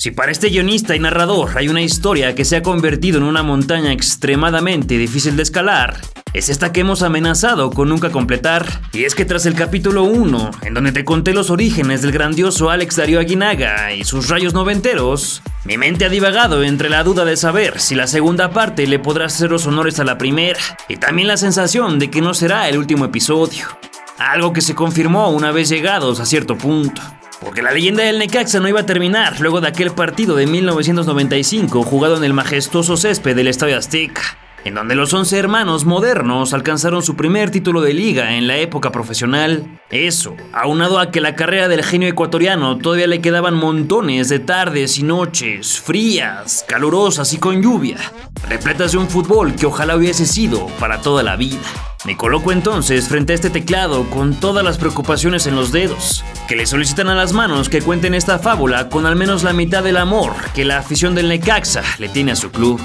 Si para este guionista y narrador hay una historia que se ha convertido en una montaña extremadamente difícil de escalar, es esta que hemos amenazado con nunca completar. Y es que tras el capítulo 1, en donde te conté los orígenes del grandioso Alex Darío Aguinaga y sus rayos noventeros, mi mente ha divagado entre la duda de saber si la segunda parte le podrá hacer los honores a la primera, y también la sensación de que no será el último episodio. Algo que se confirmó una vez llegados a cierto punto. Porque la leyenda del Necaxa no iba a terminar luego de aquel partido de 1995 jugado en el majestuoso césped del Estadio Azteca, en donde los 11 hermanos modernos alcanzaron su primer título de liga en la época profesional. Eso, aunado a que la carrera del genio ecuatoriano todavía le quedaban montones de tardes y noches frías, calurosas y con lluvia, repletas de un fútbol que ojalá hubiese sido para toda la vida. Me coloco entonces frente a este teclado con todas las preocupaciones en los dedos, que le solicitan a las manos que cuenten esta fábula con al menos la mitad del amor que la afición del Necaxa le tiene a su club.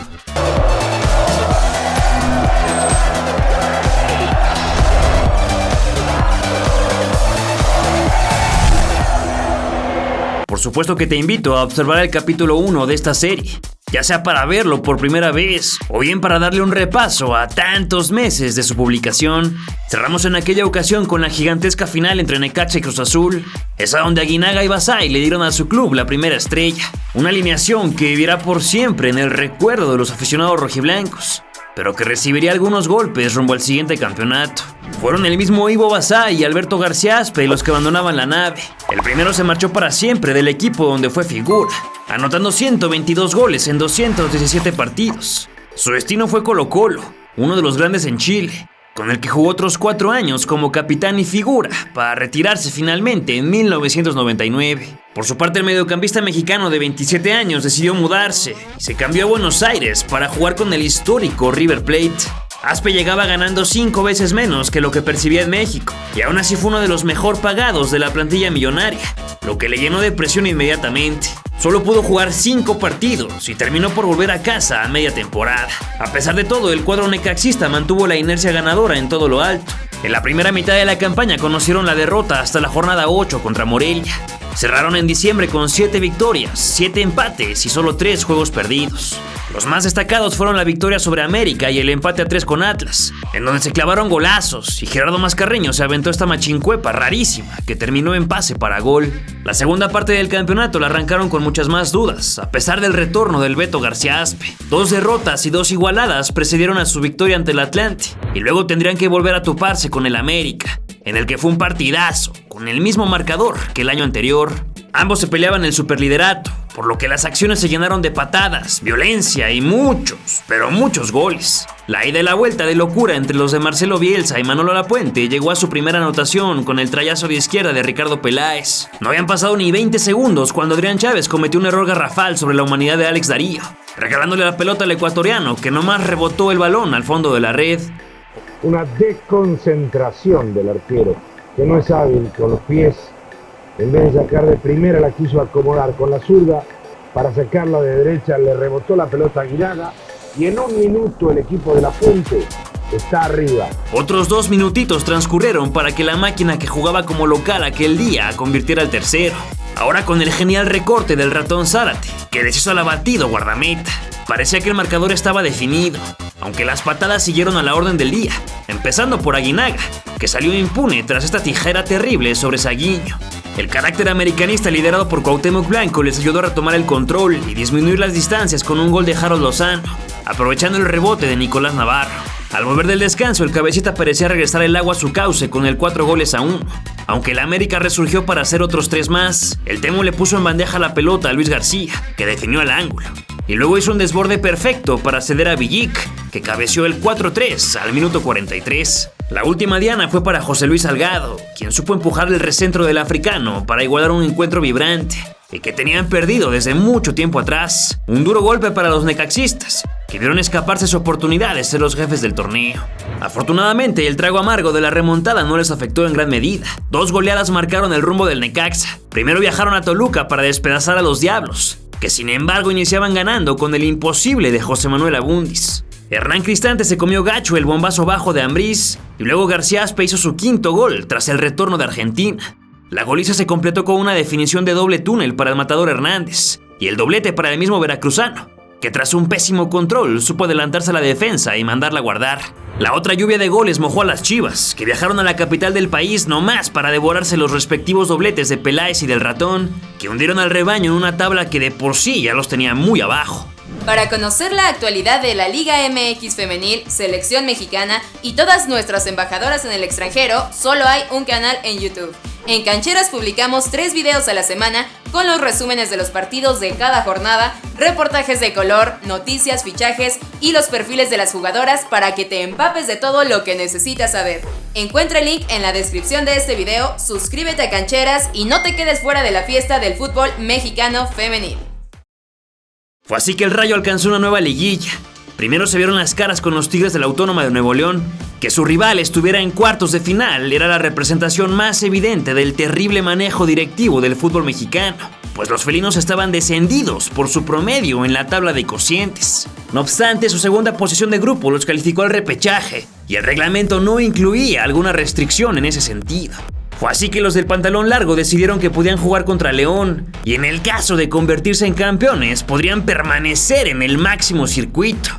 Por supuesto que te invito a observar el capítulo 1 de esta serie, ya sea para verlo por primera vez o bien para darle un repaso a tantos meses de su publicación. Cerramos en aquella ocasión con la gigantesca final entre Necaxa y Cruz Azul, esa donde Aguinaga y Basay le dieron a su club la primera estrella, una alineación que vivirá por siempre en el recuerdo de los aficionados rojiblancos, pero que recibiría algunos golpes rumbo al siguiente campeonato. Fueron el mismo Ivo Basay y Alberto Garciaspe los que abandonaban la nave. El primero se marchó para siempre del equipo donde fue figura, anotando 122 goles en 217 partidos. Su destino fue Colo-Colo, uno de los grandes en Chile, con el que jugó otros 4 años como capitán y figura, para retirarse finalmente en 1999. Por su parte, el mediocampista mexicano de 27 años decidió mudarse y se cambió a Buenos Aires para jugar con el histórico River Plate. Aspe llegaba ganando 5 veces menos que lo que percibía en México, y aún así fue uno de los mejor pagados de la plantilla millonaria, lo que le llenó de presión inmediatamente. Solo pudo jugar 5 partidos y terminó por volver a casa a media temporada. A pesar de todo, el cuadro necaxista mantuvo la inercia ganadora en todo lo alto. En la primera mitad de la campaña conocieron la derrota hasta la jornada 8 contra Morelia. Cerraron en diciembre con 7 victorias, 7 empates y solo 3 juegos perdidos. Los más destacados fueron la victoria sobre América y el empate a 3 con Atlas, en donde se clavaron golazos y Gerardo Mascarreño se aventó esta machincuepa rarísima que terminó en pase para gol. La segunda parte del campeonato la arrancaron con muchas más dudas, a pesar del retorno del Beto Garciaspe. 2 derrotas y 2 igualadas precedieron a su victoria ante el Atlante, y luego tendrían que volver a toparse con el América, en el que fue un partidazo, con el mismo marcador que el año anterior. Ambos se peleaban el superliderato, por lo que las acciones se llenaron de patadas, violencia y muchos, pero muchos goles. La ida y la vuelta de locura entre los de Marcelo Bielsa y Manolo Lapuente llegó a su primera anotación con el trayazo de izquierda de Ricardo Peláez. No habían pasado ni 20 segundos cuando Adrián Chávez cometió un error garrafal sobre la humanidad de Alex Darío, regalándole la pelota al ecuatoriano, que nomás rebotó el balón al fondo de la red. Una desconcentración del arquero, que no es hábil con los pies. En vez de sacar de primera, la quiso acomodar con la zurda. Para sacarla de derecha le rebotó la pelota a Aguinaga, y en un minuto el equipo de Lapuente está arriba. Otros 2 minutitos transcurrieron para que la máquina que jugaba como local aquel día convirtiera al tercero. Ahora con el genial recorte del ratón Zárate, que deshizo al abatido guardameta. Parecía que el marcador estaba definido, aunque las patadas siguieron a la orden del día, empezando por Aguinaga, que salió impune tras esta tijera terrible sobre Saguiño. El carácter americanista liderado por Cuauhtémoc Blanco les ayudó a retomar el control y disminuir las distancias con un gol de Harold Lozano, aprovechando el rebote de Nicolás Navarro. Al volver del descanso, el cabecita parecía regresar el agua a su cauce con el 4-1. Aunque el América resurgió para hacer otros 3 más, el Temo le puso en bandeja la pelota a Luis García, que definió al ángulo. Y luego hizo un desborde perfecto para ceder a Villic, que cabeció el 4-3 al minuto 43. La última diana fue para José Luis Salgado, quien supo empujar el recentro del africano para igualar un encuentro vibrante, y que tenían perdido desde mucho tiempo atrás. Un duro golpe para los necaxistas, que vieron escaparse su oportunidad de ser los jefes del torneo. Afortunadamente, el trago amargo de la remontada no les afectó en gran medida. 2 goleadas marcaron el rumbo del Necaxa. Primero viajaron a Toluca para despedazar a los Diablos, que sin embargo iniciaban ganando con el imposible de José Manuel Abundis. Hernán Cristante se comió gacho el bombazo bajo de Ambriz, y luego Garciaspe hizo su 5º gol tras el retorno de Argentina. La goliza se completó con una definición de doble túnel para el matador Hernández, y el doblete para el mismo veracruzano, que tras un pésimo control supo adelantarse a la defensa y mandarla a guardar. La otra lluvia de goles mojó a las Chivas, que viajaron a la capital del país nomás para devorarse los respectivos dobletes de Peláez y del Ratón, que hundieron al rebaño en una tabla que de por sí ya los tenía muy abajo. Para conocer la actualidad de la Liga MX Femenil, Selección Mexicana y todas nuestras embajadoras en el extranjero, solo hay un canal en YouTube. En Cancheras publicamos 3 videos a la semana con los resúmenes de los partidos de cada jornada, reportajes de color, noticias, fichajes y los perfiles de las jugadoras para que te empapes de todo lo que necesitas saber. Encuentra el link en la descripción de este video, suscríbete a Cancheras y no te quedes fuera de la fiesta del fútbol mexicano femenil. Fue así que el Rayo alcanzó una nueva liguilla. Primero se vieron las caras con los Tigres de la Autónoma de Nuevo León. Que su rival estuviera en cuartos de final era la representación más evidente del terrible manejo directivo del fútbol mexicano, pues los felinos estaban descendidos por su promedio en la tabla de cocientes. No obstante, su segunda posición de grupo los calificó al repechaje, y el reglamento no incluía alguna restricción en ese sentido. Fue así que los del pantalón largo decidieron que podían jugar contra León, y en el caso de convertirse en campeones, podrían permanecer en el máximo circuito.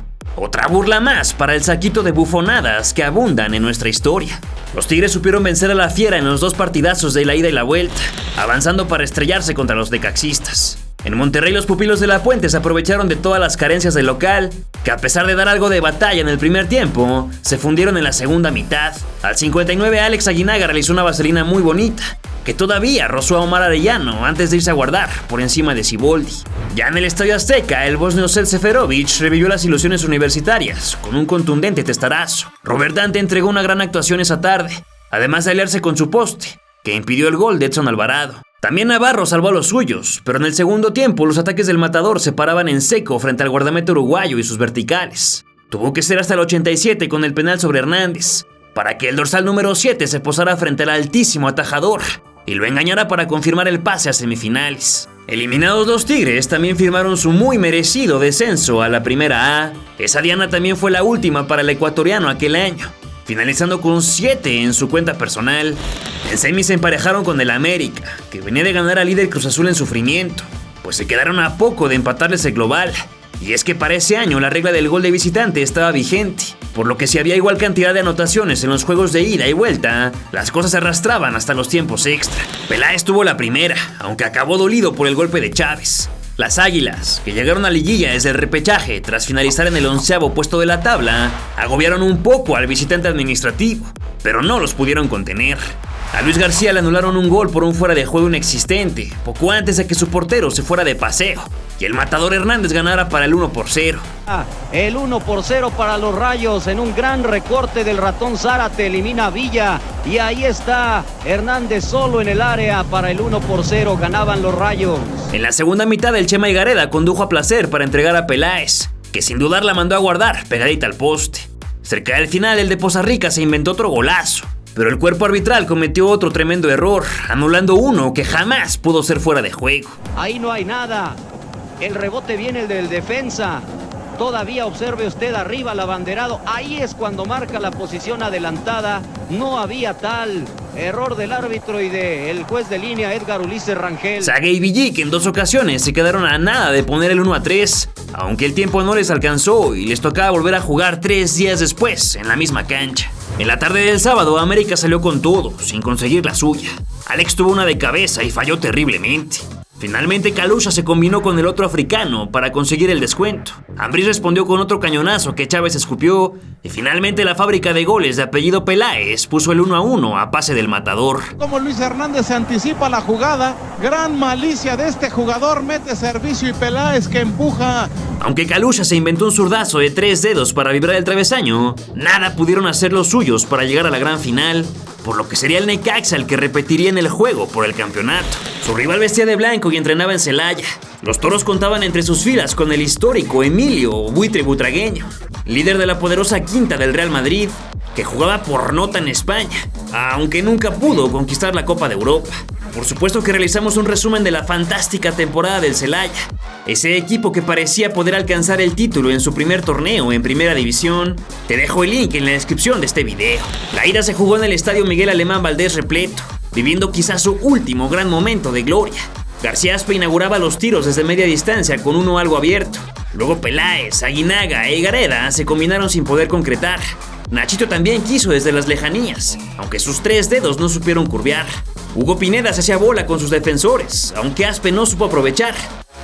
Otra burla más para el saquito de bufonadas que abundan en nuestra historia. Los Tigres supieron vencer a la Fiera en los 2 partidazos de la ida y la vuelta, avanzando para estrellarse contra los necaxistas. En Monterrey los pupilos de la Puente se aprovecharon de todas las carencias del local, que a pesar de dar algo de batalla en el primer tiempo, se fundieron en la segunda mitad. Al 59 Alex Aguinaga realizó una vaselina muy bonita, que todavía rozó a Omar Arellano antes de irse a guardar por encima de Siboldi. Ya en el Estadio Azteca, el bosnio Sel Seferovic revivió las ilusiones universitarias con un contundente testarazo. Robert Dante entregó una gran actuación esa tarde, además de aliarse con su poste, que impidió el gol de Edson Alvarado. También Navarro salvó a los suyos, pero en el segundo tiempo los ataques del Matador se paraban en seco frente al guardameta uruguayo y sus verticales. Tuvo que ser hasta el 87 con el penal sobre Hernández, para que el dorsal número 7 se posara frente al altísimo atajador y lo engañara para confirmar el pase a semifinales. Eliminados los Tigres, también firmaron su muy merecido descenso a la Primera A. Esa diana también fue la última para el ecuatoriano aquel año, finalizando con 7 en su cuenta personal. En semis se emparejaron con el América, que venía de ganar al líder Cruz Azul en sufrimiento, pues se quedaron a poco de empatarles el global. Y es que para ese año la regla del gol de visitante estaba vigente, por lo que si había igual cantidad de anotaciones en los juegos de ida y vuelta, las cosas se arrastraban hasta los tiempos extra. Peláez tuvo la primera, aunque acabó dolido por el golpe de Chávez. Las Águilas, que llegaron a liguilla desde el repechaje tras finalizar en el 11º puesto de la tabla, agobiaron un poco al visitante administrativo, pero no los pudieron contener. A Luis García le anularon un gol por un fuera de juego inexistente, poco antes de que su portero se fuera de paseo, y el matador Hernández ganara para el 1-0. El 1-0 para los Rayos en un gran recorte del Ratón Zárate, elimina a Villa, y ahí está Hernández solo en el área para el 1-0, ganaban los Rayos. En la segunda mitad el Chema Higareda condujo a placer para entregar a Peláez, que sin dudar la mandó a guardar pegadita al poste. Cerca del final el de Poza Rica se inventó otro golazo, pero el cuerpo arbitral cometió otro tremendo error, anulando uno que jamás pudo ser fuera de juego. Ahí no hay nada, el rebote viene el del defensa. Todavía observe usted arriba el abanderado, ahí es cuando marca la posición adelantada, no había tal error del árbitro y del juez de línea Edgar Ulises Rangel. Sague y Villic en 2 ocasiones se quedaron a nada de poner el 1-3, aunque el tiempo no les alcanzó y les tocaba volver a jugar 3 días después en la misma cancha. En la tarde del sábado, América salió con todo, sin conseguir la suya. Alex tuvo una de cabeza y falló terriblemente. Finalmente Kalusha se combinó con el otro africano para conseguir el descuento. Ambriz respondió con otro cañonazo que Chávez escupió, y finalmente la fábrica de goles de apellido Peláez puso el 1-1 a pase del matador. Como Luis Hernández se anticipa la jugada, gran malicia de este jugador, mete servicio y Peláez que empuja. Aunque Kalusha se inventó un zurdazo de 3 dedos para vibrar el travesaño, nada pudieron hacer los suyos para llegar a la gran final, por lo que sería el Necaxa el que repetiría en el juego por el campeonato. Su rival vestía de blanco y entrenaba en Celaya. Los toros contaban entre sus filas con el histórico Emilio Buitre Butragueño, líder de la poderosa quinta del Real Madrid, que jugaba por nota en España, aunque nunca pudo conquistar la Copa de Europa. Por supuesto que realizamos un resumen de la fantástica temporada del Celaya, ese equipo que parecía poder alcanzar el título en su primer torneo en Primera División. Te dejo el link en la descripción de este video. La ida se jugó en el estadio Miguel Alemán Valdés repleto, viviendo quizás su último gran momento de gloria. García Aspe inauguraba los tiros desde media distancia con uno algo abierto. Luego Peláez, Aguinaga e Higareda se combinaron sin poder concretar. Nachito también quiso desde las lejanías, aunque sus 3 dedos no supieron curvear. Hugo Pineda se hacía bola con sus defensores, aunque Aspe no supo aprovechar,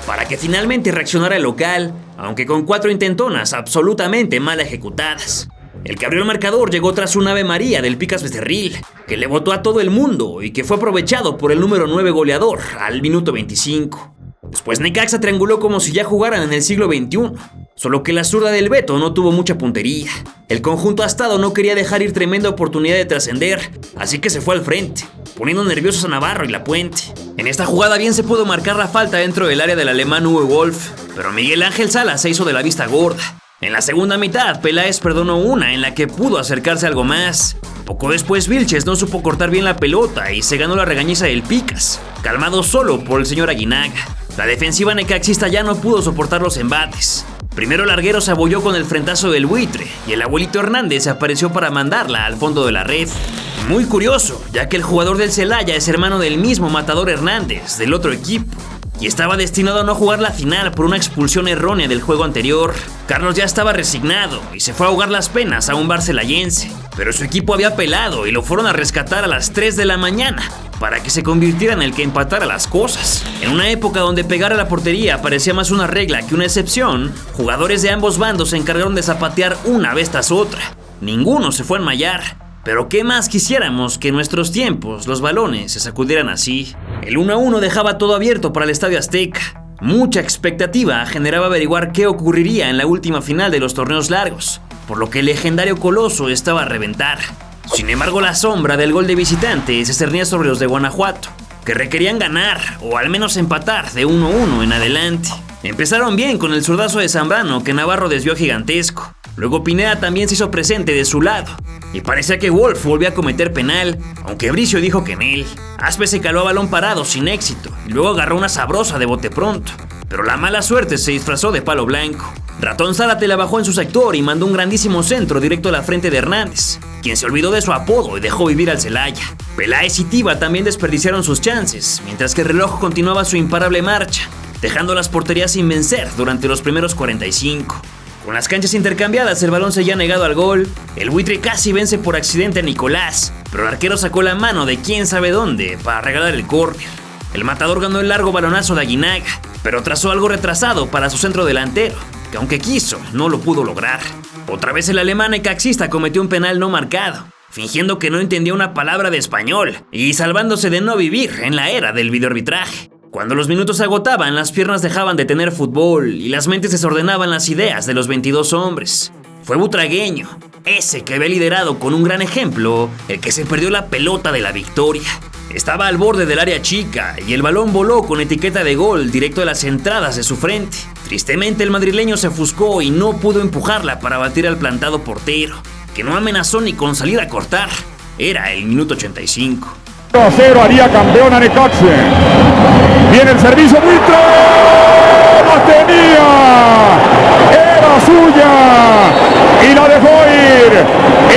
para que finalmente reaccionara el local, aunque con 4 intentonas absolutamente mal ejecutadas. El que abrió el marcador llegó tras un Ave María del Picas Becerril, que le botó a todo el mundo y que fue aprovechado por el número 9 goleador al minuto 25. Después Necaxa trianguló como si ya jugaran en el siglo XXI, solo que la zurda del Beto no tuvo mucha puntería. El conjunto astado no quería dejar ir tremenda oportunidad de trascender, así que se fue al frente, poniendo nerviosos a Navarro y Lapuente. En esta jugada bien se pudo marcar la falta dentro del área del alemán Uwe Wolf, pero Miguel Ángel Salas se hizo de la vista gorda. En la segunda mitad, Peláez perdonó una en la que pudo acercarse algo más. Poco después, Vilches no supo cortar bien la pelota y se ganó la regañiza del Picas, calmado solo por el señor Aguinaga. La defensiva necaxista ya no pudo soportar los embates. Primero Larguero se abolló con el frentazo del Buitre y el abuelito Hernández apareció para mandarla al fondo de la red. Muy curioso, ya que el jugador del Celaya es hermano del mismo Matador Hernández, del otro equipo, y estaba destinado a no jugar la final por una expulsión errónea del juego anterior. Carlos ya estaba resignado y se fue a ahogar las penas a un bar celayense, pero su equipo había apelado y lo fueron a rescatar a las 3 de la mañana para que se convirtiera en el que empatara las cosas. En una época donde pegar a la portería parecía más una regla que una excepción, jugadores de ambos bandos se encargaron de zapatear una vez tras otra. Ninguno se fue a enmayar. Pero qué más quisiéramos que en nuestros tiempos los balones se sacudieran así. El 1-1 dejaba todo abierto para el Estadio Azteca. Mucha expectativa generaba averiguar qué ocurriría en la última final de los torneos largos, por lo que el legendario Coloso estaba a reventar. Sin embargo, la sombra del gol de visitante se cernía sobre los de Guanajuato, que requerían ganar o al menos empatar de 1-1 en adelante. Empezaron bien con el zurdazo de Zambrano que Navarro desvió gigantesco. Luego Pineda también se hizo presente de su lado y parecía que Wolf volvía a cometer penal, aunque Bricio dijo que en él. Aspe se caló a balón parado sin éxito y luego agarró una sabrosa de bote pronto, pero la mala suerte se disfrazó de palo blanco. Ratón Zárate la bajó en su sector y mandó un grandísimo centro directo a la frente de Hernández, quien se olvidó de su apodo y dejó vivir al Celaya. Peláez y Tiva también desperdiciaron sus chances, mientras que el reloj continuaba su imparable marcha, dejando las porterías sin vencer durante los primeros 45. Con las canchas intercambiadas, el balón se había negado al gol. El Buitre casi vence por accidente a Nicolás, pero el arquero sacó la mano de quién sabe dónde para regalar el córner. El Matador ganó el largo balonazo de Aguinaga, pero trazó algo retrasado para su centro delantero, que aunque quiso, no lo pudo lograr. Otra vez el alemán necaxista cometió un penal no marcado, fingiendo que no entendía una palabra de español y salvándose de no vivir en la era del videoarbitraje. Cuando los minutos se agotaban, las piernas dejaban de tener fútbol y las mentes desordenaban las ideas de los 22 hombres. Fue Butragueño, ese que había liderado con un gran ejemplo, el que se perdió la pelota de la victoria. Estaba al borde del área chica y el balón voló con etiqueta de gol directo a las entradas de su frente. Tristemente el madrileño se ofuscó y no pudo empujarla para batir al plantado portero, que no amenazó ni con salir a cortar. Era el minuto 85. 0 haría campeón a Necaxa. Viene el servicio, Buitre. ¡La tenía! ¡Era suya! Y la dejó ir.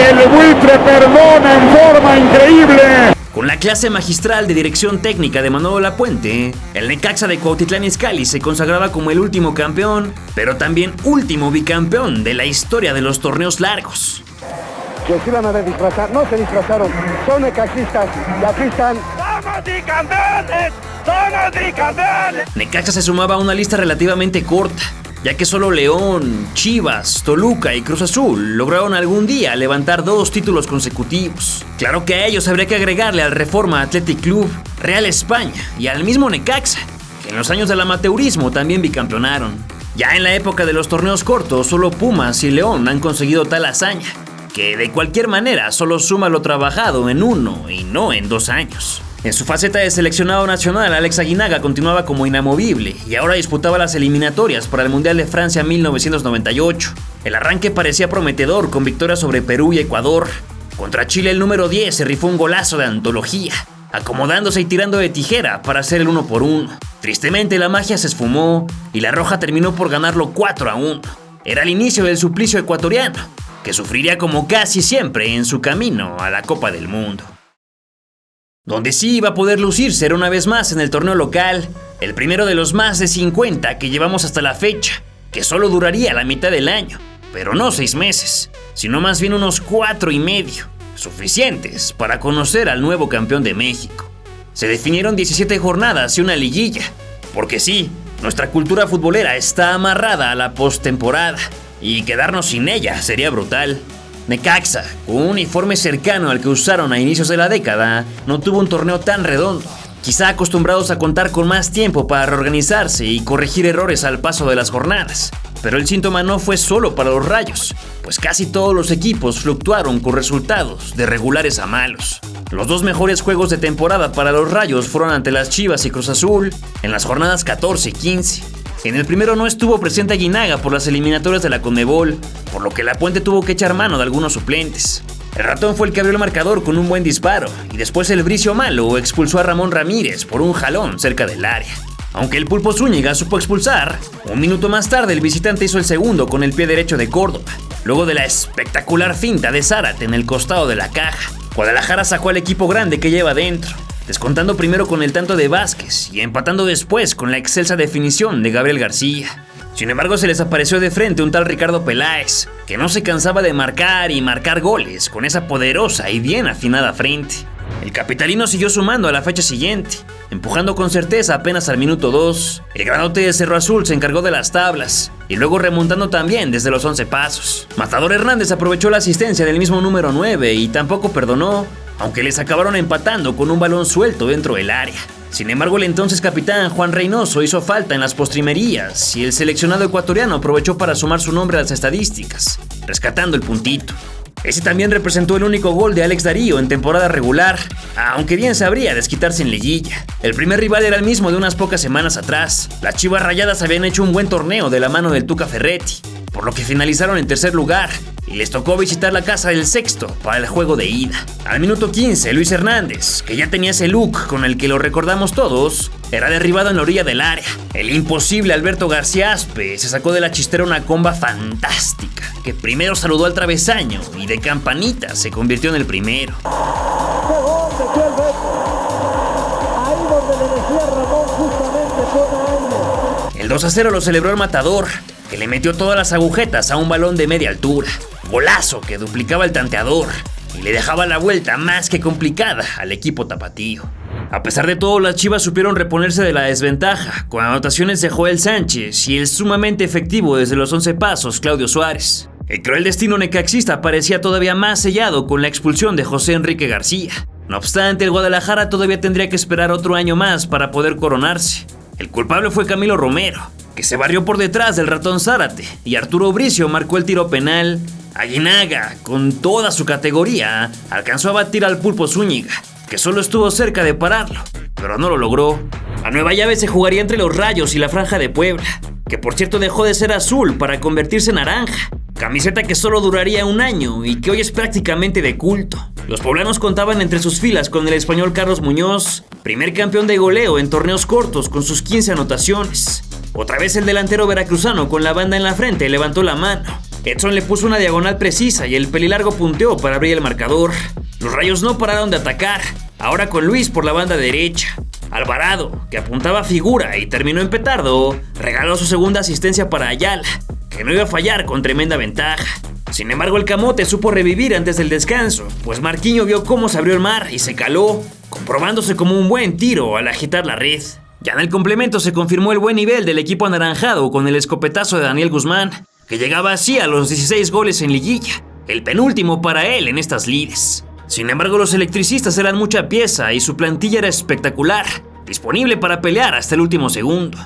El Buitre perdona en forma increíble. Con la clase magistral de dirección técnica de Manolo Lapuente, el Necaxa de Cuautitlán Izcalli se consagraba como el último campeón, pero también último bicampeón de la historia de los torneos largos. Que se iban a disfrazar, no se disfrazaron, son necaxistas y aquí están. ¡Somos bicampeones! ¡Somos bicampeones! Necaxa se sumaba a una lista relativamente corta, ya que solo León, Chivas, Toluca y Cruz Azul lograron algún día levantar 2 títulos consecutivos. Claro que a ellos habría que agregarle al Reforma Athletic Club, Real España y al mismo Necaxa, que en los años del amateurismo también bicampeonaron. Ya en la época de los torneos cortos, solo Pumas y León han conseguido tal hazaña, que de cualquier manera solo suma lo trabajado en 1 y no en 2 años. En su faceta de seleccionado nacional, Alex Aguinaga continuaba como inamovible y ahora disputaba las eliminatorias para el Mundial de Francia 1998. El arranque parecía prometedor con victorias sobre Perú y Ecuador. Contra Chile el número 10 se rifó un golazo de antología, acomodándose y tirando de tijera para hacer el 1-1. Tristemente la magia se esfumó y la Roja terminó por ganarlo 4-1. Era el inicio del suplicio ecuatoriano, que sufriría como casi siempre en su camino a la Copa del Mundo. Donde sí iba a poder lucirse era una vez más en el torneo local, el primero de los más de 50 que llevamos hasta la fecha, que solo duraría la mitad del año, pero no 6 meses, sino más bien unos 4 y medio, suficientes para conocer al nuevo campeón de México. Se definieron 17 jornadas y una liguilla, porque sí, nuestra cultura futbolera está amarrada a la postemporada, y quedarnos sin ella sería brutal. Necaxa, con un uniforme cercano al que usaron a inicios de la década, no tuvo un torneo tan redondo, quizá acostumbrados a contar con más tiempo para reorganizarse y corregir errores al paso de las jornadas. Pero el síntoma no fue solo para los Rayos, pues casi todos los equipos fluctuaron con resultados de regulares a malos. Los 2 mejores juegos de temporada para los Rayos fueron ante las Chivas y Cruz Azul en las jornadas 14 y 15. En el primero no estuvo presente Aguinaga por las eliminatorias de la Conmebol, por lo que La Puente tuvo que echar mano de algunos suplentes. El Ratón fue el que abrió el marcador con un buen disparo, y después el Bricio Malo expulsó a Ramón Ramírez por un jalón cerca del área. Aunque el Pulpo Zúñiga supo expulsar, un minuto más tarde el visitante hizo el segundo con el pie derecho de Córdoba, luego de la espectacular finta de Zárate en el costado de la caja. Guadalajara sacó al equipo grande que lleva dentro, descontando primero con el tanto de Vázquez y empatando después con la excelsa definición de Gabriel García. Sin embargo, se les apareció de frente un tal Ricardo Peláez, que no se cansaba de marcar y marcar goles con esa poderosa y bien afinada frente. El capitalino siguió sumando a la fecha siguiente, empujando con certeza apenas al minuto 2. El granote de Cerro Azul se encargó de las tablas, y luego remontando también desde los 11 pasos. Matador Hernández aprovechó la asistencia del mismo número 9 y tampoco perdonó, aunque les acabaron empatando con un balón suelto dentro del área. Sin embargo, el entonces capitán Juan Reynoso hizo falta en las postrimerías y el seleccionado ecuatoriano aprovechó para sumar su nombre a las estadísticas, rescatando el puntito. Ese también representó el único gol de Alex Darío en temporada regular, aunque bien sabría desquitarse en liguilla. El primer rival era el mismo de unas pocas semanas atrás. Las Chivas Rayadas habían hecho un buen torneo de la mano del Tuca Ferretti, por lo que finalizaron en tercer lugar, y les tocó visitar la casa del Sexto para el juego de ida. Al minuto 15, Luis Hernández, que ya tenía ese look con el que lo recordamos todos, era derribado en la orilla del área. El imposible Alberto García Aspe se sacó de la chistera una comba fantástica, que primero saludó al travesaño y de campanita se convirtió en el primero. El 2-0 lo celebró el Matador, que le metió todas las agujetas a un balón de media altura. Golazo que duplicaba el tanteador y le dejaba la vuelta más que complicada al equipo tapatío. A pesar de todo, las Chivas supieron reponerse de la desventaja, con anotaciones de Joel Sánchez y el sumamente efectivo desde los 11 pasos Claudio Suárez. El cruel destino necaxista parecía todavía más sellado con la expulsión de José Enrique García. No obstante, el Guadalajara todavía tendría que esperar otro año más para poder coronarse. El culpable fue Camilo Romero, que se barrió por detrás del Ratón Zárate, y Arturo Bricio marcó el tiro penal. Aguinaga, con toda su categoría, alcanzó a batir al Pulpo Zúñiga, que solo estuvo cerca de pararlo, pero no lo logró. La nueva llave se jugaría entre los Rayos y la Franja de Puebla, que por cierto dejó de ser azul para convertirse en naranja, camiseta que solo duraría un año y que hoy es prácticamente de culto. Los poblanos contaban entre sus filas con el español Carlos Muñoz, primer campeón de goleo en torneos cortos con sus 15 anotaciones. Otra vez el delantero veracruzano con la banda en la frente levantó la mano. Edson le puso una diagonal precisa y el pelilargo punteó para abrir el marcador. Los Rayos no pararon de atacar, ahora con Luis por la banda derecha. Alvarado, que apuntaba figura y terminó en petardo, regaló su segunda asistencia para Ayala, que no iba a fallar con tremenda ventaja. Sin embargo, el Camote supo revivir antes del descanso, pues Marquinhos vio cómo se abrió el mar y se caló, comprobándose como un buen tiro al agitar la red. Ya en el complemento se confirmó el buen nivel del equipo anaranjado con el escopetazo de Daniel Guzmán, que llegaba así a los 16 goles en liguilla, el penúltimo para él en estas lides. Sin embargo, los electricistas eran mucha pieza y su plantilla era espectacular, disponible para pelear hasta el último segundo.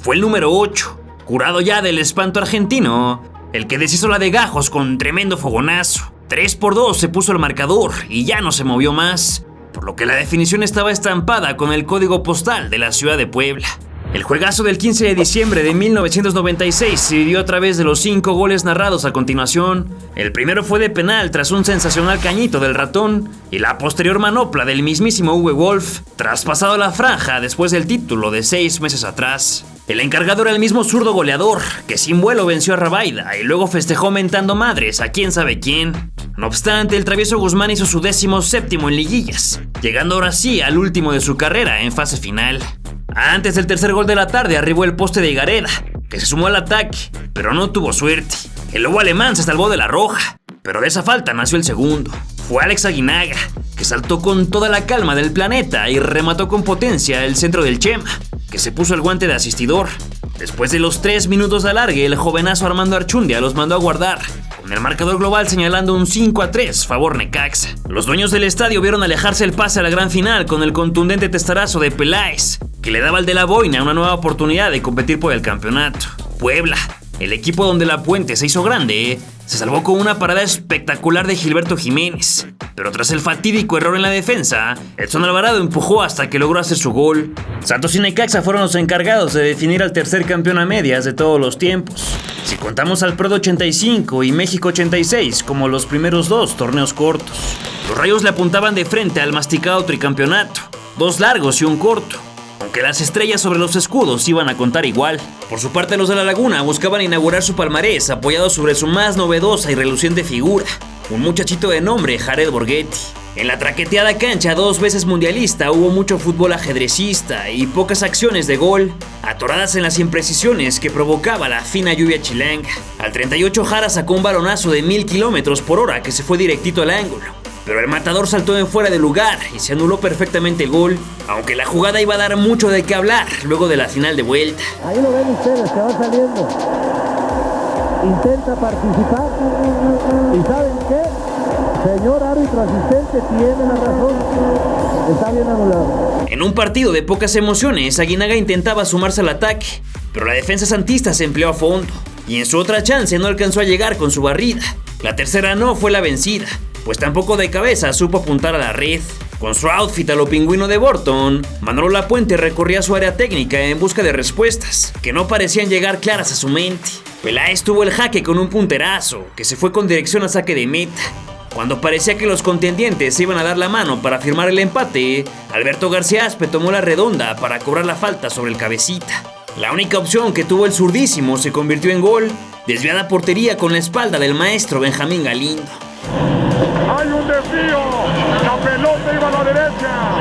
Fue el número 8, curado ya del espanto argentino, el que deshizo la de Gajos con tremendo fogonazo. 3-2 se puso el marcador y ya no se movió más, por lo que la definición estaba estampada con el código postal de la ciudad de Puebla. El juegazo del 15 de diciembre de 1996 se vivió a través de los 5 goles narrados a continuación. El primero fue de penal tras un sensacional cañito del Ratón y la posterior manopla del mismísimo Uwe Wolf, traspasado la franja después del título de 6 meses atrás. El encargado era el mismo zurdo goleador, que sin vuelo venció a Rabaida y luego festejó mentando madres a quién sabe quién. No obstante, el travieso Guzmán hizo su 17º en liguillas, llegando ahora sí al último de su carrera en fase final. Antes del tercer gol de la tarde arribó el poste de Gareda, que se sumó al ataque, pero no tuvo suerte. El lobo alemán se salvó de la roja, pero de esa falta nació el segundo. Fue Alex Aguinaga, que saltó con toda la calma del planeta y remató con potencia el centro del Chema, que se puso el guante de asistidor. Después de los 3 minutos de alargue, el jovenazo Armando Archundia los mandó a guardar, con el marcador global señalando un 5-3 favor Necaxa. Los dueños del estadio vieron alejarse el pase a la gran final con el contundente testarazo de Peláez, que le daba al de la Boina una nueva oportunidad de competir por el campeonato. Puebla, el equipo donde La Puente se hizo grande, se salvó con una parada espectacular de Gilberto Jiménez, pero tras el fatídico error en la defensa, Edson Alvarado empujó hasta que logró hacer su gol. Santos y Necaxa fueron los encargados de definir al tercer campeón a medias de todos los tiempos, si contamos al Pro 85 y México 86 como los primeros 2 torneos cortos. Los Rayos le apuntaban de frente al masticado tricampeonato, 2 largos y un corto, aunque las estrellas sobre los escudos iban a contar igual. Por su parte, los de la Laguna buscaban inaugurar su palmarés apoyados sobre su más novedosa y reluciente figura, un muchachito de nombre Jared Borghetti. En la traqueteada cancha 2 veces mundialista hubo mucho fútbol ajedrecista y pocas acciones de gol, atoradas en las imprecisiones que provocaba la fina lluvia chilanga. Al 38 Jara sacó un balonazo de 1000 km/h que se fue directito al ángulo, pero el matador saltó en fuera de lugar y se anuló perfectamente el gol, aunque la jugada iba a dar mucho de qué hablar luego de la final de vuelta. Ahí lo ven ustedes, que va saliendo. Intenta participar. ¿Y saben qué? Señor árbitro asistente, tiene la razón. Está bien anulado. En un partido de pocas emociones, Aguinaga intentaba sumarse al ataque, pero la defensa santista se empleó a fondo, y en su otra chance no alcanzó a llegar con su barrida. La tercera no fue la vencida, pues tampoco de cabeza supo apuntar a la red. Con su outfit a lo pingüino de Borton, Manolo Lapuente recorría su área técnica en busca de respuestas, que no parecían llegar claras a su mente. Peláez tuvo el jaque con un punterazo, que se fue con dirección a saque de meta. Cuando parecía que los contendientes se iban a dar la mano para firmar el empate, Alberto García Aspe tomó la redonda para cobrar la falta sobre el cabecita. La única opción que tuvo el zurdísimo se convirtió en gol, desviada a portería con la espalda del maestro Benjamín Galindo. Hay un desvío, la pelota iba a la derecha.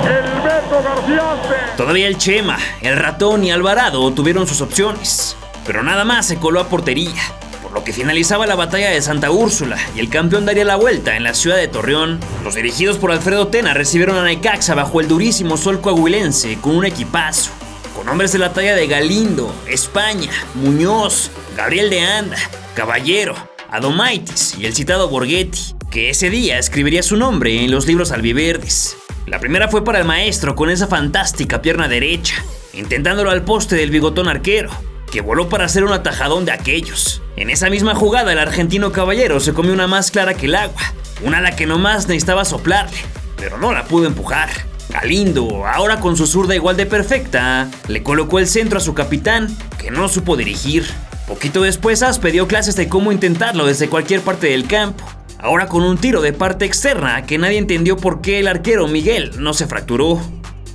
Alberto García Aspe. Todavía el Chema, el Ratón y Alvarado tuvieron sus opciones, pero nada más se coló a portería, por lo que finalizaba la batalla de Santa Úrsula y el campeón daría la vuelta en la ciudad de Torreón. Los dirigidos por Alfredo Tena recibieron a Necaxa bajo el durísimo sol coahuilense con un equipazo, con hombres de la talla de Galindo, España, Muñoz, Gabriel de Anda, Caballero, Adomaitis y el citado Borghetti, que ese día escribiría su nombre en los libros albiverdes. La primera fue para el maestro con esa fantástica pierna derecha, intentándolo al poste del bigotón arquero, que voló para hacer un atajadón de aquellos. En esa misma jugada el argentino Caballero se comió una más clara que el agua, una a la que nomás necesitaba soplarle, pero no la pudo empujar. Galindo, ahora con su zurda igual de perfecta, le colocó el centro a su capitán, que no supo dirigir. Poquito después Aspe dio clases de cómo intentarlo desde cualquier parte del campo, ahora con un tiro de parte externa que nadie entendió por qué el arquero Miguel no se fracturó.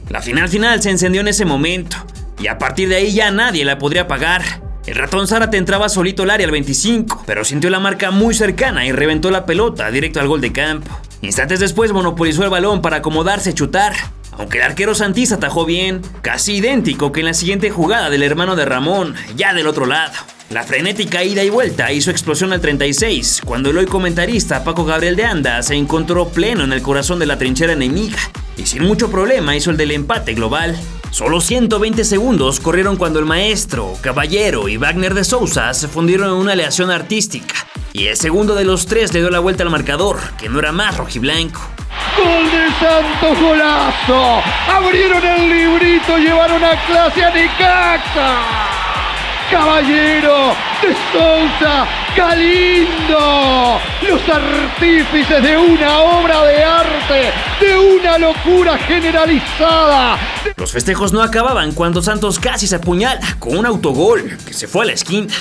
La final se encendió en ese momento, y a partir de ahí ya nadie la podría pagar. El Ratón Zárate entraba solito al área al 25, pero sintió la marca muy cercana y reventó la pelota directo al gol de campo. Instantes después monopolizó el balón para acomodarse y chutar, aunque el arquero santista atajó bien, casi idéntico que en la siguiente jugada del hermano de Ramón, ya del otro lado. La frenética ida y vuelta hizo explosión al 36, cuando el hoy comentarista Paco Gabriel de Anda se encontró pleno en el corazón de la trinchera enemiga, y sin mucho problema hizo el del empate global. Solo 120 segundos corrieron cuando el maestro, Caballero y Wagner de Sousa se fundieron en una aleación artística, y el segundo de los 3 le dio la vuelta al marcador, que no era más rojiblanco. ¡Gol de Santos, golazo! Abrieron el librito, llevaron a clase a Necaxa. Caballero, de Sousa, Galindo, los artífices de una obra de arte, de una locura generalizada. Los festejos no acababan cuando Santos casi se apuñala con un autogol que se fue a la esquina.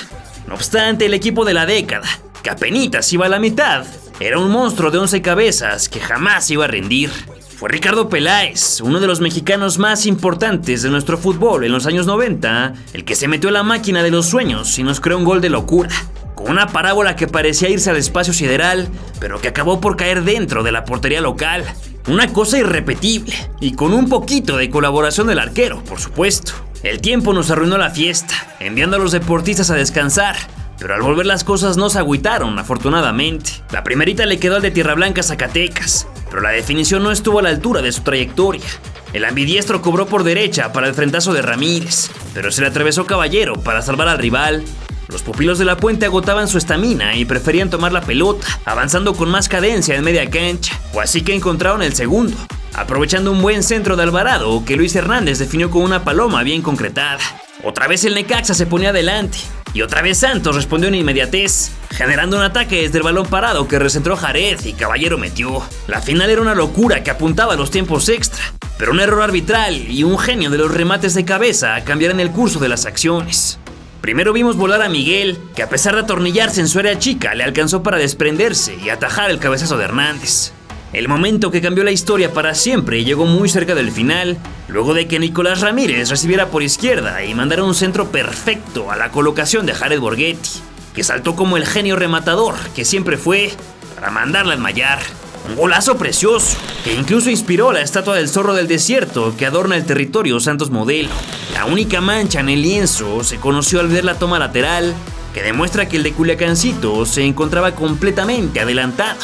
No obstante, el equipo de la década, que apenitas iba a la mitad, era un monstruo de 11 cabezas que jamás iba a rendir. Fue Ricardo Peláez, uno de los mexicanos más importantes de nuestro fútbol en los años 90, el que se metió a la máquina de los sueños y nos creó un gol de locura, con una parábola que parecía irse al espacio sideral, pero que acabó por caer dentro de la portería local. Una cosa irrepetible, y con un poquito de colaboración del arquero, por supuesto. El tiempo nos arruinó la fiesta, enviando a los deportistas a descansar, pero al volver las cosas no se agüitaron, afortunadamente. La primerita le quedó al de Tierra Blanca, Zacatecas, pero la definición no estuvo a la altura de su trayectoria. El ambidiestro cobró por derecha para el frentazo de Ramírez, pero se le atravesó Caballero para salvar al rival. Los pupilos de la Puente agotaban su estamina y preferían tomar la pelota, avanzando con más cadencia en media cancha, o así que encontraron el segundo, aprovechando un buen centro de Alvarado que Luis Hernández definió con una paloma bien concretada. Otra vez el Necaxa se ponía adelante, y otra vez Santos respondió en inmediatez, generando un ataque desde el balón parado que recentró Jared y Caballero metió. La final era una locura que apuntaba a los tiempos extra, pero un error arbitral y un genio de los remates de cabeza cambiaron el curso de las acciones. Primero vimos volar a Miguel, que a pesar de atornillarse en su área chica, le alcanzó para desprenderse y atajar el cabezazo de Hernández. El momento que cambió la historia para siempre llegó muy cerca del final, luego de que Nicolás Ramírez recibiera por izquierda y mandara un centro perfecto a la colocación de Jared Borghetti, que saltó como el genio rematador que siempre fue para mandarla a enmayar. Un golazo precioso, que incluso inspiró la estatua del zorro del desierto que adorna el territorio Santos Modelo. La única mancha en el lienzo se conoció al ver la toma lateral, que demuestra que el de Culiacancito se encontraba completamente adelantado,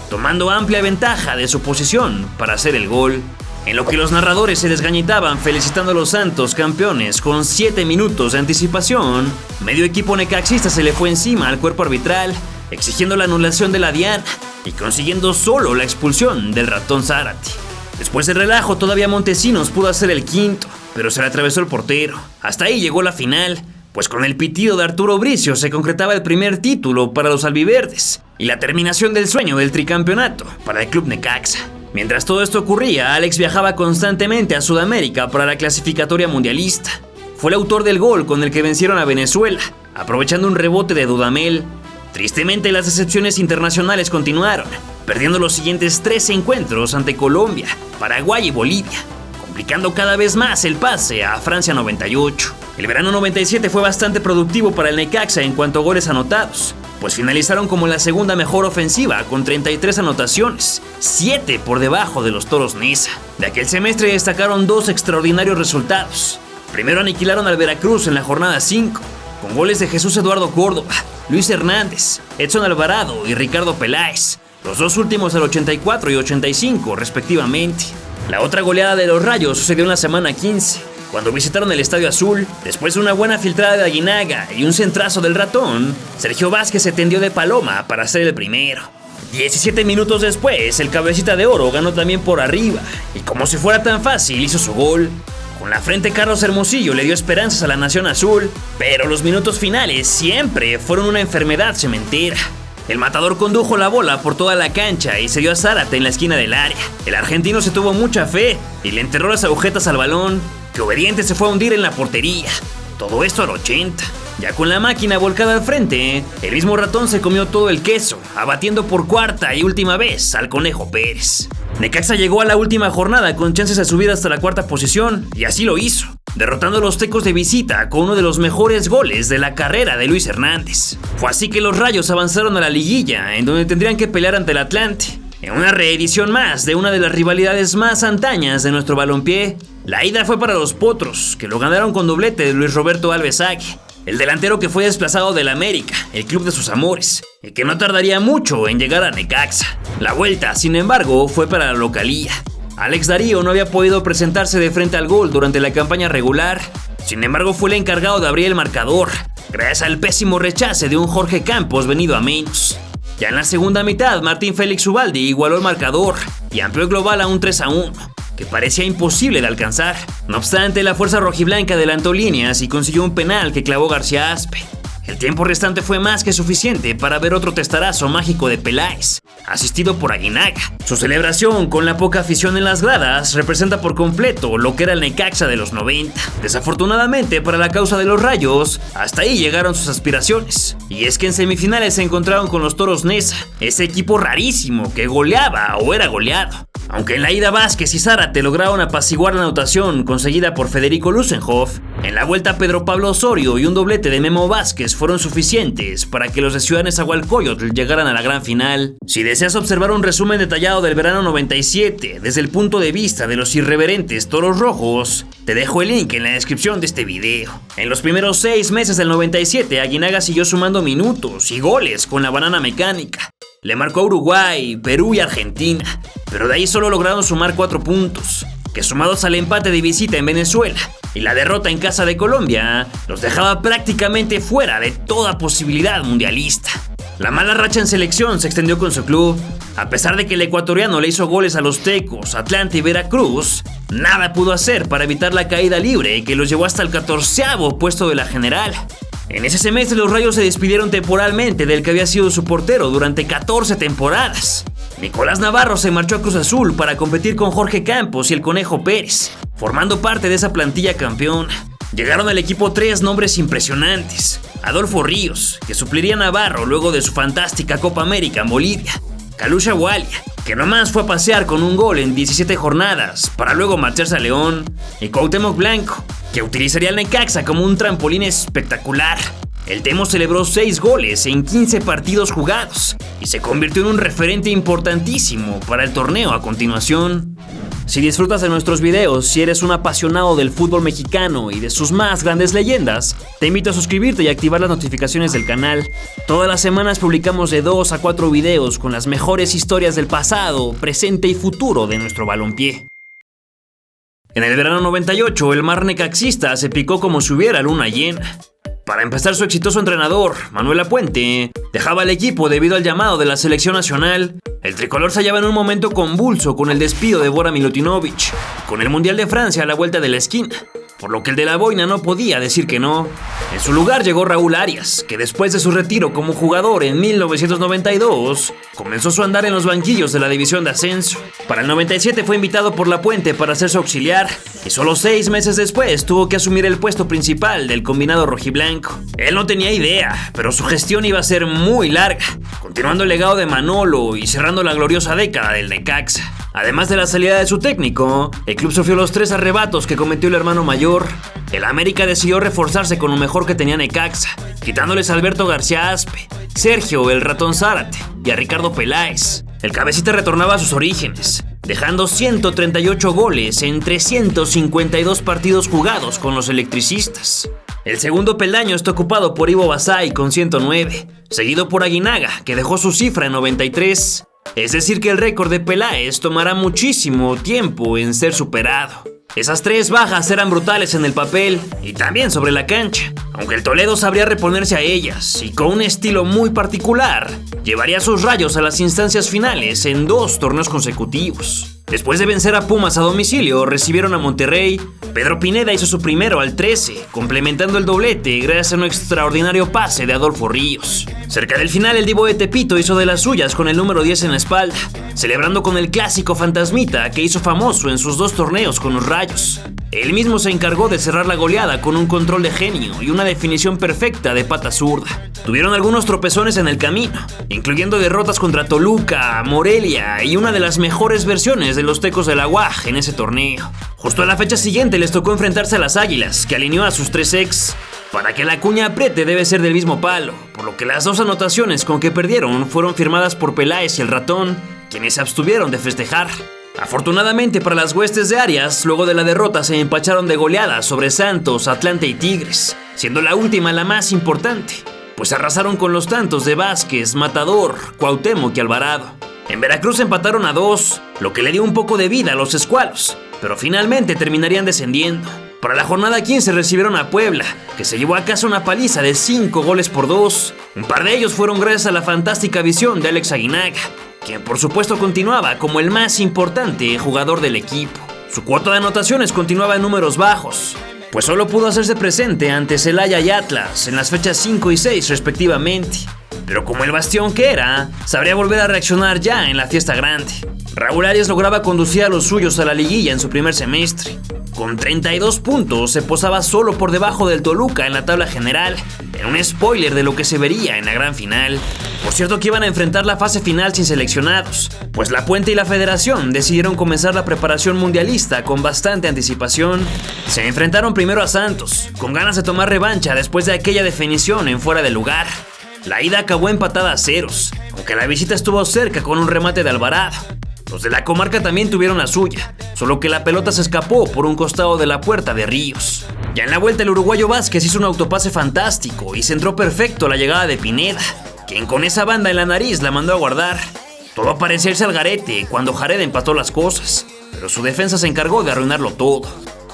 tomando amplia ventaja de su posición para hacer el gol. En lo que los narradores se desgañitaban felicitando a los Santos campeones con 7 minutos de anticipación, medio equipo necaxista se le fue encima al cuerpo arbitral, exigiendo la anulación de la diana y consiguiendo solo la expulsión del ratón Zárate. Después del relajo todavía Montesinos pudo hacer el quinto, pero se le atravesó el portero. Hasta ahí llegó la final, pues con el pitido de Arturo Bricio se concretaba el primer título para los albiverdes y la terminación del sueño del tricampeonato para el Club Necaxa. Mientras todo esto ocurría, Alex viajaba constantemente a Sudamérica para la clasificatoria mundialista. Fue el autor del gol con el que vencieron a Venezuela, aprovechando un rebote de Dudamel. Tristemente, las decepciones internacionales continuaron, perdiendo los siguientes 3 encuentros ante Colombia, Paraguay y Bolivia, complicando cada vez más el pase a Francia 98. El verano 97 fue bastante productivo para el Necaxa en cuanto a goles anotados, pues finalizaron como la segunda mejor ofensiva con 33 anotaciones, 7 por debajo de los Toros Neza. De aquel semestre destacaron 2 extraordinarios resultados. Primero aniquilaron al Veracruz en la jornada 5, con goles de Jesús Eduardo Córdoba, Luis Hernández, Edson Alvarado y Ricardo Peláez, los 2 últimos al 84 y 85 respectivamente. La otra goleada de los Rayos sucedió en la semana 15, cuando visitaron el Estadio Azul. Después de una buena filtrada de Aguinaga y un centrazo del ratón, Sergio Vázquez se tendió de paloma para ser el primero. 17 minutos después, el Cabecita de Oro ganó también por arriba, y como si fuera tan fácil, hizo su gol. Con la frente, Carlos Hermosillo le dio esperanzas a la Nación Azul, pero los minutos finales siempre fueron una enfermedad cementera. El matador condujo la bola por toda la cancha y se dio a Zárate en la esquina del área. El argentino se tuvo mucha fe y le enterró las agujetas al balón, que obediente se fue a hundir en la portería. Todo esto al 80. Ya con la máquina volcada al frente, el mismo ratón se comió todo el queso, abatiendo por cuarta y última vez al Conejo Pérez. Necaxa llegó a la última jornada con chances de subir hasta la cuarta posición, y así lo hizo, derrotando a los Tecos de visita con uno de los mejores goles de la carrera de Luis Hernández. Fue así que los Rayos avanzaron a la liguilla, en donde tendrían que pelear ante el Atlante, en una reedición más de una de las rivalidades más antañas de nuestro balompié. La ida fue para los Potros, que lo ganaron con doblete de Luis Roberto Alves Ague, el delantero que fue desplazado del América, el club de sus amores, y que no tardaría mucho en llegar a Necaxa. La vuelta, sin embargo, fue para la localía. Alex Darío no había podido presentarse de frente al gol durante la campaña regular, sin embargo fue el encargado de abrir el marcador, gracias al pésimo rechace de un Jorge Campos venido a menos. Ya en la segunda mitad, Martín Félix Ubaldi igualó el marcador y amplió el global a un 3-1, que parecía imposible de alcanzar. No obstante, la fuerza rojiblanca adelantó líneas y consiguió un penal que clavó García Aspe. El tiempo restante fue más que suficiente para ver otro testarazo mágico de Peláez, asistido por Aguinaga. Su celebración, con la poca afición en las gradas, representa por completo lo que era el Necaxa de los 90. Desafortunadamente para la causa de los Rayos, hasta ahí llegaron sus aspiraciones. Y es que en semifinales se encontraron con los Toros Neza, ese equipo rarísimo que goleaba o era goleado. Aunque en la ida Vázquez y Zárate lograron apaciguar la anotación conseguida por Federico Lusenhoff, en la vuelta Pedro Pablo Osorio y un doblete de Memo Vázquez fueron suficientes para que los de Ciudad Nezahualcóyotl llegaran a la gran final. Si deseas observar un resumen detallado del verano 97 desde el punto de vista de los irreverentes Toros Rojos, te dejo el link en la descripción de este video. En los primeros 6 meses del 97, Aguinaga siguió sumando minutos y goles con la banana mecánica. Le marcó a Uruguay, Perú y Argentina, pero de ahí solo lograron sumar 4 puntos, que sumados al empate de visita en Venezuela y la derrota en casa de Colombia, los dejaba prácticamente fuera de toda posibilidad mundialista. La mala racha en selección se extendió con su club. A pesar de que el ecuatoriano le hizo goles a los Tecos, Atlante y Veracruz, nada pudo hacer para evitar la caída libre que los llevó hasta el 14º puesto de la general. En ese semestre los Rayos se despidieron temporalmente del que había sido su portero durante 14 temporadas. Nicolás Navarro se marchó a Cruz Azul para competir con Jorge Campos y el Conejo Pérez, formando parte de esa plantilla campeona. Llegaron al equipo 3 nombres impresionantes: Adolfo Ríos, que supliría a Navarro luego de su fantástica Copa América en Bolivia; Kalusha Walia, que nomás fue a pasear con un gol en 17 jornadas para luego marcharse a León; y Cuauhtémoc Blanco, que utilizaría al Necaxa como un trampolín espectacular. El Temo celebró 6 goles en 15 partidos jugados y se convirtió en un referente importantísimo para el torneo a continuación. Si disfrutas de nuestros videos, si eres un apasionado del fútbol mexicano y de sus más grandes leyendas, te invito a suscribirte y activar las notificaciones del canal. Todas las semanas publicamos de 2 a 4 videos con las mejores historias del pasado, presente y futuro de nuestro balompié. En el verano 98, el mar necaxista se picó como si hubiera luna llena. Para empezar, su exitoso entrenador, Manuel Lapuente, dejaba al equipo debido al llamado de la selección nacional. El tricolor se hallaba en un momento convulso con el despido de Bora Milutinovic, con el Mundial de Francia a la vuelta de la esquina, por lo que el de la boina no podía decir que no. En su lugar llegó Raúl Arias, que después de su retiro como jugador en 1992, comenzó su andar en los banquillos de la división de ascenso. Para el 97 fue invitado por Lapuente para ser su auxiliar, y solo 6 meses después tuvo que asumir el puesto principal del combinado rojiblanco. Él no tenía idea, pero su gestión iba a ser muy larga, continuando el legado de Manolo y cerrando la gloriosa década del Necaxa. Además de la salida de su técnico, el club sufrió los 3 arrebatos que cometió el hermano mayor. El América decidió reforzarse con lo mejor que tenía Necaxa, quitándoles a Alberto García Aspe, Sergio el Ratón Zárate y a Ricardo Peláez. El cabecita retornaba a sus orígenes, dejando 138 goles en 352 partidos jugados con los electricistas. El segundo peldaño está ocupado por Ivo Basay con 109, seguido por Aguinaga, que dejó su cifra en 93. Es decir que el récord de Peláez tomará muchísimo tiempo en ser superado. Esas 3 bajas eran brutales en el papel y también sobre la cancha, aunque el Toledo sabría reponerse a ellas y con un estilo muy particular, llevaría a sus Rayos a las instancias finales en 2 torneos consecutivos. Después de vencer a Pumas a domicilio, recibieron a Monterrey. Pedro Pineda hizo su primero al 13, complementando el doblete gracias a un extraordinario pase de Adolfo Ríos. Cerca del final, el Divo de Tepito hizo de las suyas con el número 10 en la espalda, celebrando con el clásico fantasmita que hizo famoso en sus 2 torneos con los Rayos. Él mismo se encargó de cerrar la goleada con un control de genio y una definición perfecta de pata zurda. Tuvieron algunos tropezones en el camino, incluyendo derrotas contra Toluca, Morelia y una de las mejores versiones de los Tecos de la UAG en ese torneo. Justo a la fecha siguiente les tocó enfrentarse a las Águilas, que alineó a sus 3 ex. Para que la cuña apriete debe ser del mismo palo, por lo que las 2 anotaciones con que perdieron fueron firmadas por Peláez y el Ratón, quienes se abstuvieron de festejar. Afortunadamente para las huestes de Arias, luego de la derrota se empacharon de goleadas sobre Santos, Atlante y Tigres, siendo la última la más importante, pues arrasaron con los tantos de Vázquez, Matador, Cuauhtémoc y Alvarado. En Veracruz empataron a 2, lo que le dio un poco de vida a los escualos, pero finalmente terminarían descendiendo. Para la jornada 15 recibieron a Puebla, que se llevó a casa una paliza de 5 goles por 2. Un par de ellos fueron gracias a la fantástica visión de Alex Aguinaga, quien por supuesto continuaba como el más importante jugador del equipo. Su cuota de anotaciones continuaba en números bajos, pues solo pudo hacerse presente ante Celaya y Atlas en las fechas 5 y 6 respectivamente. Pero como el bastión que era, sabría volver a reaccionar ya en la fiesta grande. Raúl Arias lograba conducir a los suyos a la liguilla en su primer semestre. con 32 puntos, se posaba solo por debajo del Toluca en la tabla general, en un spoiler de lo que se vería en la gran final. Por cierto que iban a enfrentar la fase final sin seleccionados, pues la Puente y la Federación decidieron comenzar la preparación mundialista con bastante anticipación. Se enfrentaron primero a Santos, con ganas de tomar revancha después de aquella definición en fuera de lugar. La ida acabó empatada a ceros, aunque la visita estuvo cerca con un remate de Alvarado. Los de la comarca también tuvieron la suya, solo que la pelota se escapó por un costado de la puerta de Ríos. Ya en la vuelta el uruguayo Vázquez hizo un autopase fantástico y centró perfecto la llegada de Pineda, quien con esa banda en la nariz la mandó a guardar. Todo parecía irse al garete cuando Jared empató las cosas, pero su defensa se encargó de arruinarlo todo.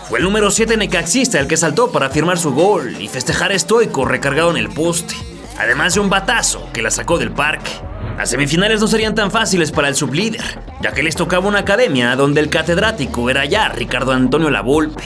Fue el número 7 necaxista el que saltó para firmar su gol y festejar estoico recargado en el poste, además de un batazo que la sacó del parque. Las semifinales no serían tan fáciles para el sublíder, ya que les tocaba una academia donde el catedrático era ya Ricardo Antonio Lavolpe.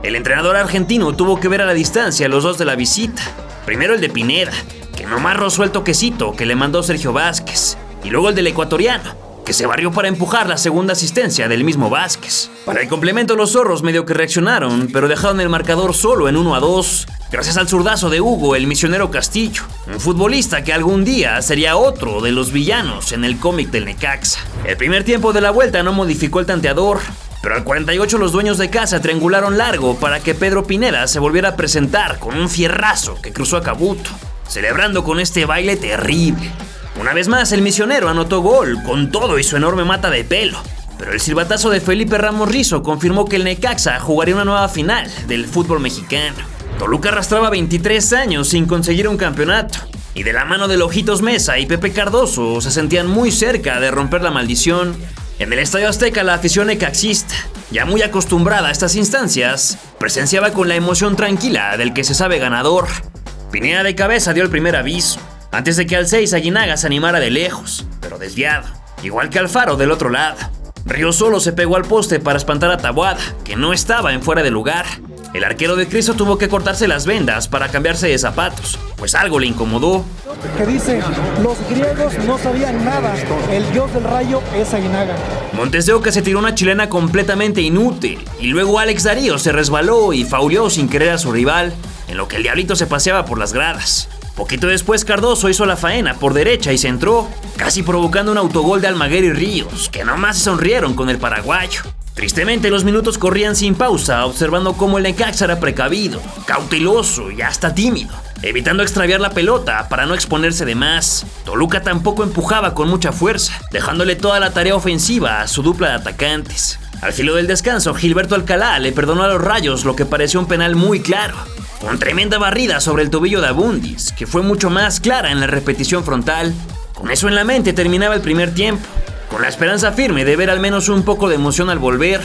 El entrenador argentino tuvo que ver a la distancia los dos de la visita. Primero el de Pineda, que nomás rozó el toquecito que le mandó Sergio Vázquez, y luego el del ecuatoriano, que se barrió para empujar la segunda asistencia del mismo Vázquez. Para el complemento los zorros medio que reaccionaron, pero dejaron el marcador solo en 1-2, gracias al zurdazo de Hugo el Misionero Castillo, un futbolista que algún día sería otro de los villanos en el cómic del Necaxa. El primer tiempo de la vuelta no modificó el tanteador, pero al 48 los dueños de casa triangularon largo para que Pedro Pineda se volviera a presentar con un fierrazo que cruzó a Cabuto, celebrando con este baile terrible. Una vez más el Misionero anotó gol con todo y su enorme mata de pelo, pero el silbatazo de Felipe Ramos Rizo confirmó que el Necaxa jugaría una nueva final del fútbol mexicano. Toluca arrastraba 23 años sin conseguir un campeonato, y de la mano de Ojitos Mesa y Pepe Cardoso se sentían muy cerca de romper la maldición. En el Estadio Azteca la afición necaxista, ya muy acostumbrada a estas instancias, presenciaba con la emoción tranquila del que se sabe ganador. Pineda de cabeza dio el primer aviso, antes de que al 6 Aguinaga se animara de lejos, pero desviado, igual que Alfaro del otro lado. Ríos solo se pegó al poste para espantar a Taboada, que no estaba en fuera de lugar. El arquero de Cristo tuvo que cortarse las vendas para cambiarse de zapatos, pues algo le incomodó. Que dice, los griegos no sabían nada, el dios del rayo es Aguinaga. Montes de Oca se tiró una chilena completamente inútil, y luego Alex Darío se resbaló y fauleó sin querer a su rival, en lo que el Diablito se paseaba por las gradas. Poquito después Cardoso hizo la faena por derecha y centró, casi provocando un autogol de Almaguer y Ríos, que nomás se sonrieron con el paraguayo. Tristemente los minutos corrían sin pausa, observando cómo el Necaxa era precavido, cauteloso y hasta tímido, evitando extraviar la pelota para no exponerse de más. Toluca tampoco empujaba con mucha fuerza, dejándole toda la tarea ofensiva a su dupla de atacantes. Al filo del descanso, Gilberto Alcalá le perdonó a los Rayos lo que pareció un penal muy claro, con tremenda barrida sobre el tobillo de Abundis, que fue mucho más clara en la repetición frontal. Con eso en la mente terminaba el primer tiempo, con la esperanza firme de ver al menos un poco de emoción al volver.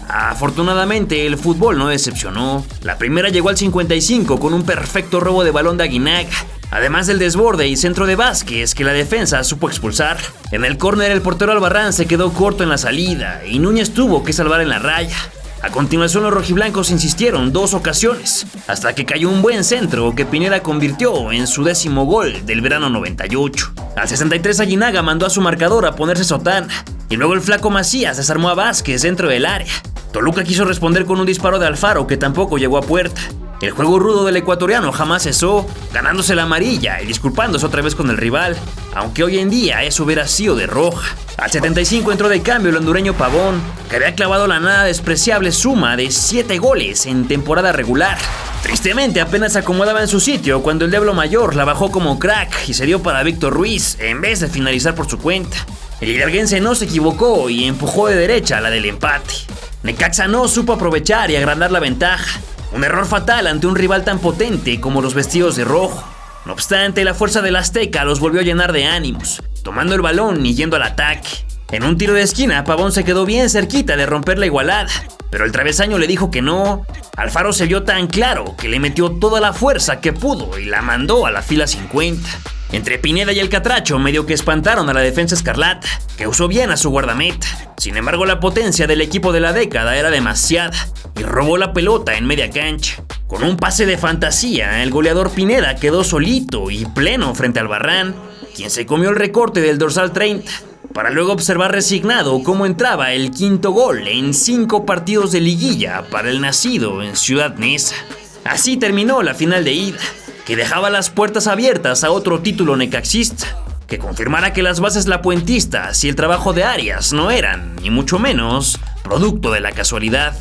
Afortunadamente el fútbol no decepcionó. La primera llegó al 55 con un perfecto robo de balón de Aguinaga, además del desborde y centro de Vázquez que la defensa supo expulsar. En el córner el portero Albarrán se quedó corto en la salida y Núñez tuvo que salvar en la raya. A continuación los rojiblancos insistieron 2 ocasiones, hasta que cayó un buen centro que Pineda convirtió en su 10º gol del verano 98. Al 63 Aguinaga mandó a su marcador a ponerse sotana, y luego el flaco Macías desarmó a Vázquez dentro del área. Toluca quiso responder con un disparo de Alfaro que tampoco llegó a puerta. El juego rudo del ecuatoriano jamás cesó, ganándose la amarilla y disculpándose otra vez con el rival, aunque hoy en día eso hubiera sido de roja. Al 75 entró de cambio el hondureño Pavón, que había clavado la nada despreciable suma de 7 goles en temporada regular. Tristemente apenas se acomodaba en su sitio cuando el Diablo Mayor la bajó como crack y se dio para Víctor Ruiz en vez de finalizar por su cuenta. El hidalguense no se equivocó y empujó de derecha a la del empate. Necaxa no supo aprovechar y agrandar la ventaja. Un error fatal ante un rival tan potente como los vestidos de rojo. No obstante, la fuerza del Azteca los volvió a llenar de ánimos, tomando el balón y yendo al ataque. En un tiro de esquina, Pavón se quedó bien cerquita de romper la igualada, pero el travesaño le dijo que no. Alfaro se vio tan claro que le metió toda la fuerza que pudo y la mandó a la fila 50. Entre Pineda y el Catracho medio que espantaron a la defensa escarlata, que usó bien a su guardameta. Sin embargo, la potencia del equipo de la década era demasiada y robó la pelota en media cancha. Con un pase de fantasía, el goleador Pineda quedó solito y pleno frente al Barrán, quien se comió el recorte del dorsal 30. para luego observar resignado cómo entraba el quinto gol en 5 partidos de liguilla para el nacido en Ciudad Neza. Así terminó la final de ida, que dejaba las puertas abiertas a otro título necaxista, que confirmara que las bases lapuentistas y el trabajo de Arias no eran, ni mucho menos, producto de la casualidad.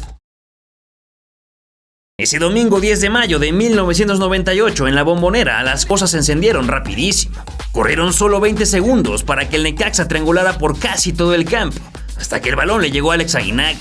Ese domingo 10 de mayo de 1998 en la Bombonera las cosas se encendieron rapidísimo. Corrieron solo 20 segundos para que el Necaxa triangulara por casi todo el campo, hasta que el balón le llegó a Alex Aguinaga.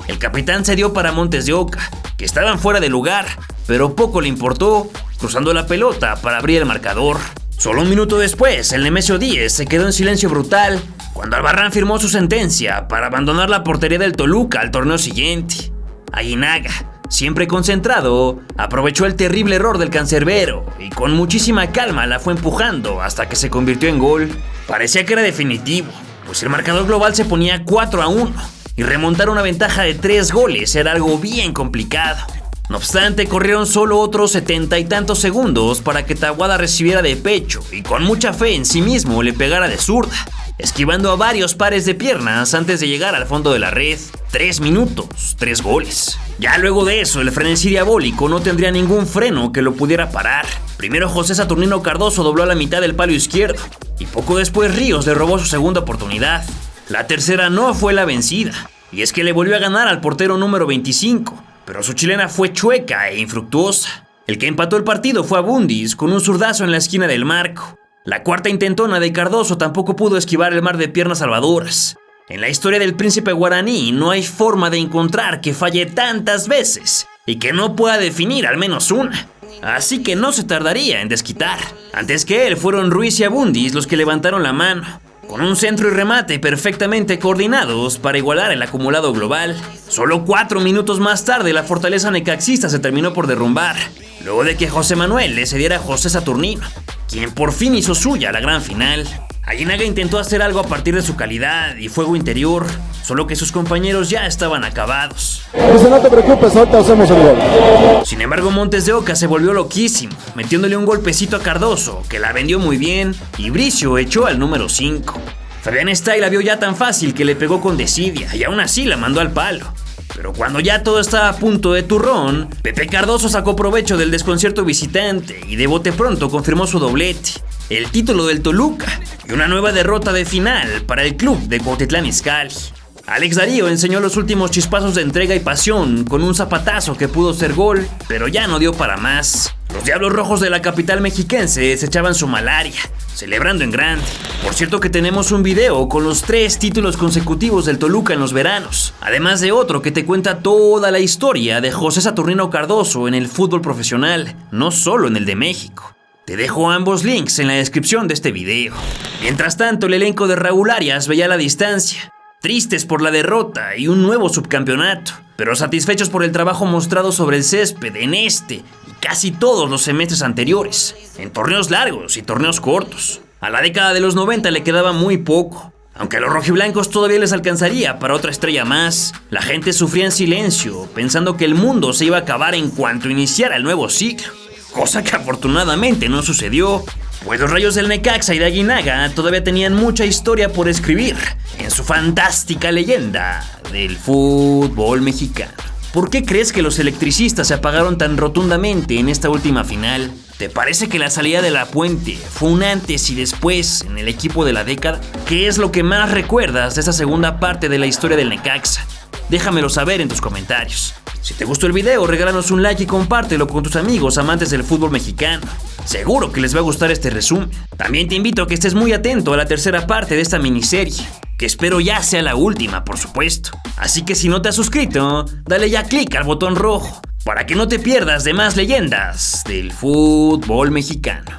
El capitán se dio para Montes de Oca, que estaban fuera de lugar, pero poco le importó, cruzando la pelota para abrir el marcador. Solo un minuto después, el Nemesio 10 se quedó en silencio brutal cuando Albarrán firmó su sentencia para abandonar la portería del Toluca al torneo siguiente. Aguinaga, siempre concentrado, aprovechó el terrible error del cancerbero y con muchísima calma la fue empujando hasta que se convirtió en gol. Parecía que era definitivo, pues el marcador global se ponía 4-1 y remontar una ventaja de 3 goles era algo bien complicado. No obstante, corrieron solo otros 70 y tantos segundos para que Taboada recibiera de pecho y con mucha fe en sí mismo le pegara de zurda, esquivando a varios pares de piernas antes de llegar al fondo de la red. 3 minutos, 3 goles. Ya luego de eso, el frenesí diabólico no tendría ningún freno que lo pudiera parar. Primero José Saturnino Cardoso dobló a la mitad del palo izquierdo y poco después Ríos le robó su segunda oportunidad. La tercera no fue la vencida, y es que le volvió a ganar al portero número 25, pero su chilena fue chueca e infructuosa. El que empató el partido fue Abundis con un zurdazo en la esquina del marco. La cuarta intentona de Cardoso tampoco pudo esquivar el mar de piernas salvadoras. En la historia del príncipe guaraní no hay forma de encontrar que falle tantas veces y que no pueda definir al menos una. Así que no se tardaría en desquitar. Antes que él fueron Ruiz y Abundis los que levantaron la mano, con un centro y remate perfectamente coordinados para igualar el acumulado global. Solo 4 minutos más tarde la fortaleza necaxista se terminó por derrumbar, luego de que José Manuel le cediera a José Saturnino, quien por fin hizo suya la gran final. Aguinaga intentó hacer algo a partir de su calidad y fuego interior, solo que sus compañeros ya estaban acabados. Dice, no te preocupes, ahorita hacemos el gol. Sin embargo, Montes de Oca se volvió loquísimo, metiéndole un golpecito a Cardoso, que la vendió muy bien, y Bricio echó al número 5. Fabián Estay la vio ya tan fácil que le pegó con desidia, y aún así la mandó al palo. Pero cuando ya todo estaba a punto de turrón, Pepe Cardoso sacó provecho del desconcierto visitante y de bote pronto confirmó su doblete, el título del Toluca y una nueva derrota de final para el club de Cuautitlán Izcalli. Alex Darío enseñó los últimos chispazos de entrega y pasión con un zapatazo que pudo ser gol, pero ya no dio para más. Los Diablos Rojos de la capital mexiquense se echaban su malaria, celebrando en grande. Por cierto que tenemos un video con los 3 títulos consecutivos del Toluca en los veranos, además de otro que te cuenta toda la historia de José Saturnino Cardoso en el fútbol profesional, no solo en el de México. Te dejo ambos links en la descripción de este video. Mientras tanto, el elenco de Raúl Arias veía la distancia, tristes por la derrota y un nuevo subcampeonato, pero satisfechos por el trabajo mostrado sobre el césped en este y casi todos los semestres anteriores, en torneos largos y torneos cortos. A la década de los 90 le quedaba muy poco. Aunque a los rojiblancos todavía les alcanzaría para otra estrella más, la gente sufría en silencio, pensando que el mundo se iba a acabar en cuanto iniciara el nuevo ciclo, cosa que afortunadamente no sucedió, pues los Rayos del Necaxa y de Aguinaga todavía tenían mucha historia por escribir en su fantástica leyenda del fútbol mexicano. ¿Por qué crees que los electricistas se apagaron tan rotundamente en esta última final? ¿Te parece que la salida de La Puente fue un antes y después en el equipo de la década? ¿Qué es lo que más recuerdas de esta segunda parte de la historia del Necaxa? Déjamelo saber en tus comentarios. Si te gustó el video, regálanos un like y compártelo con tus amigos amantes del fútbol mexicano. Seguro que les va a gustar este resumen. También te invito a que estés muy atento a la tercera parte de esta miniserie, que espero ya sea la última, por supuesto. Así que si no te has suscrito, dale ya clic al botón rojo, para que no te pierdas de más leyendas del fútbol mexicano.